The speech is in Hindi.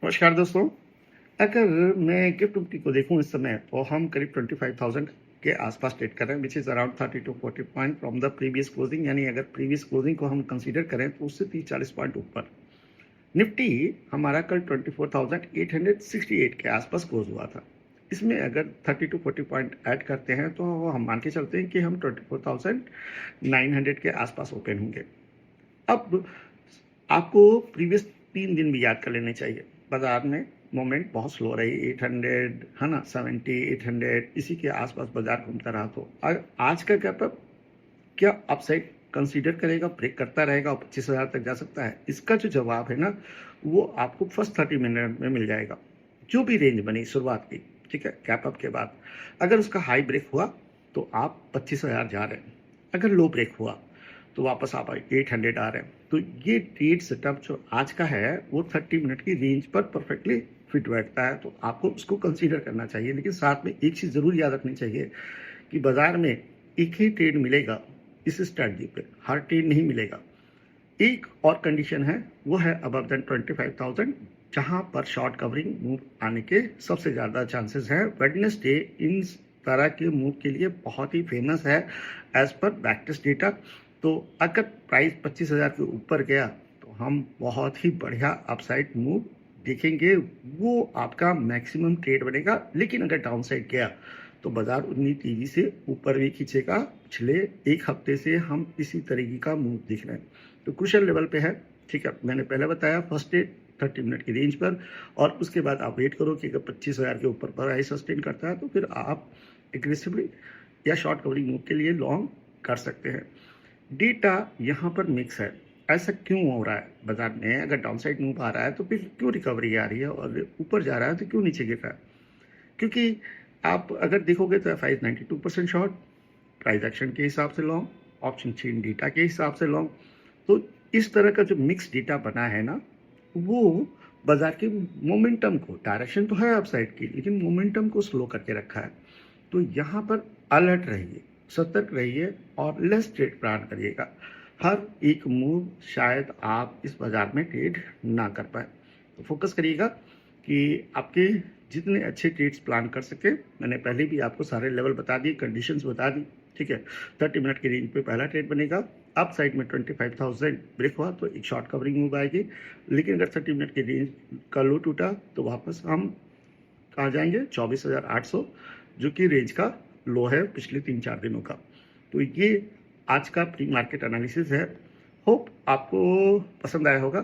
नमस्कार दोस्तों। अगर मैं गिफ्ट निफ्टी को देखूं इस समय तो हम करीब 25,000 के आसपास ट्रेड कर रहे हैं, which is around 30 to 40 point from the previous closing. यानी अगर प्रीवियस क्लोजिंग को हम कंसीडर करें तो उससे 30-40 पॉइंट ऊपर। निफ्टी हमारा कल 24,868 के आसपास क्लोज हुआ था। इसमें अगर 30 to 40 पॉइंट ऐड करते हैं तो हम मान के चलते हैं कि हम 24,900 के आसपास ओपन होंगे। अब आपको प्रीवियस 3 दिन भी याद कर लेने चाहिए। बाजार में मोमेंट बहुत स्लो रही, 800 है ना, 70, 800 इसी के आसपास बाजार घूमता रहा। तो आज का गैप अप क्या अपसाइड कंसीडर करेगा, ब्रेक करता रहेगा और 25,000 तक जा सकता है? इसका जो जवाब है ना, वो आपको फर्स्ट 30 मिनट में मिल जाएगा। जो भी रेंज बनी शुरुआत की, ठीक है, गैप अप के बाद अगर उसका हाई ब्रेक हुआ तो आप 25,000 जा रहे हैं। अगर लो ब्रेक हुआ तो वापस आप 800 आ रहे हैं। तो ये ट्रेड सेटअप जो आज का है वो 30 मिनट की रेंज पर परफेक्टली फिट बैठता है, तो आपको उसको कंसीडर करना चाहिए। लेकिन साथ में एक चीज़ ज़रूर याद रखनी चाहिए कि बाजार में एक ही ट्रेड मिलेगा इस स्ट्रैटेजी पे, हर ट्रेड नहीं मिलेगा। एक और कंडीशन है, वो है अबव देन 25,000, जहां पर शॉर्ट कवरिंग मूव आने के सबसे ज़्यादा चांसेस हैं। वेडनेसडे इन तरह के मूव के लिए बहुत ही फेमस है एज पर बैकटेस्ट डेटा। तो अगर प्राइस 25,000 के ऊपर गया तो हम बहुत ही बढ़िया अपसाइड मूव देखेंगे, वो आपका मैक्सिमम ट्रेड बनेगा। लेकिन अगर डाउन साइड गया तो बाजार उतनी तेजी से ऊपर भी खींचेगा। पिछले एक हफ्ते से हम इसी तरीके का मूव देख रहे हैं, तो क्रूशियल लेवल पे है, ठीक है। मैंने पहले बताया फर्स्ट ट्रेड 30 मिनट की रेंज पर, और उसके बाद आप वेट करो कि अगर 25,000 के ऊपर प्राइस सस्टेन करता है तो फिर आप एग्रेसिवली या शॉर्ट कवरिंग मूव के लिए लॉन्ग कर सकते हैं। डेटा यहाँ पर मिक्स है। ऐसा क्यों हो रहा है बाजार में? अगर डाउन साइड मूव आ रहा है तो फिर क्यों रिकवरी आ रही है, और ऊपर जा रहा है तो क्यों नीचे गिर रहा है? क्योंकि आप अगर देखोगे तो एफ 92% शॉर्ट, प्राइस एक्शन के हिसाब से लॉन्ग, ऑप्शन चेन डेटा के हिसाब से लॉन्ग। तो इस तरह का जो मिक्स डेटा बना है ना, वो बाजार के मोमेंटम को, डायरेक्शन तो है अपसाइड की, लेकिन मोमेंटम को स्लो करके रखा है। तो यहाँ पर अलर्ट रहिए, सतर्क रहिए और लेस ट्रेड प्लान करिएगा। हर एक मूव शायद आप इस बाजार में ट्रेड ना कर पाए, तो फोकस करिएगा कि आपके जितने अच्छे ट्रेड्स प्लान कर सके। मैंने पहले भी आपको सारे लेवल बता दिए, कंडीशंस बता दी, ठीक है। 30 मिनट की रेंज पे पहला ट्रेड बनेगा, अप साइड में 25,000 ब्रेक हुआ तो एक शॉर्ट कवरिंग मूव आएगी। लेकिन अगर 30 मिनट की रेंज का लो टूटा तो वापस हम कहाँ जाएंगे? 24,800, जो कि रेंज का लो है पिछले 3-4 दिनों का। तो ये आज का प्री मार्केट एनालिसिस है। होप आपको पसंद आया होगा।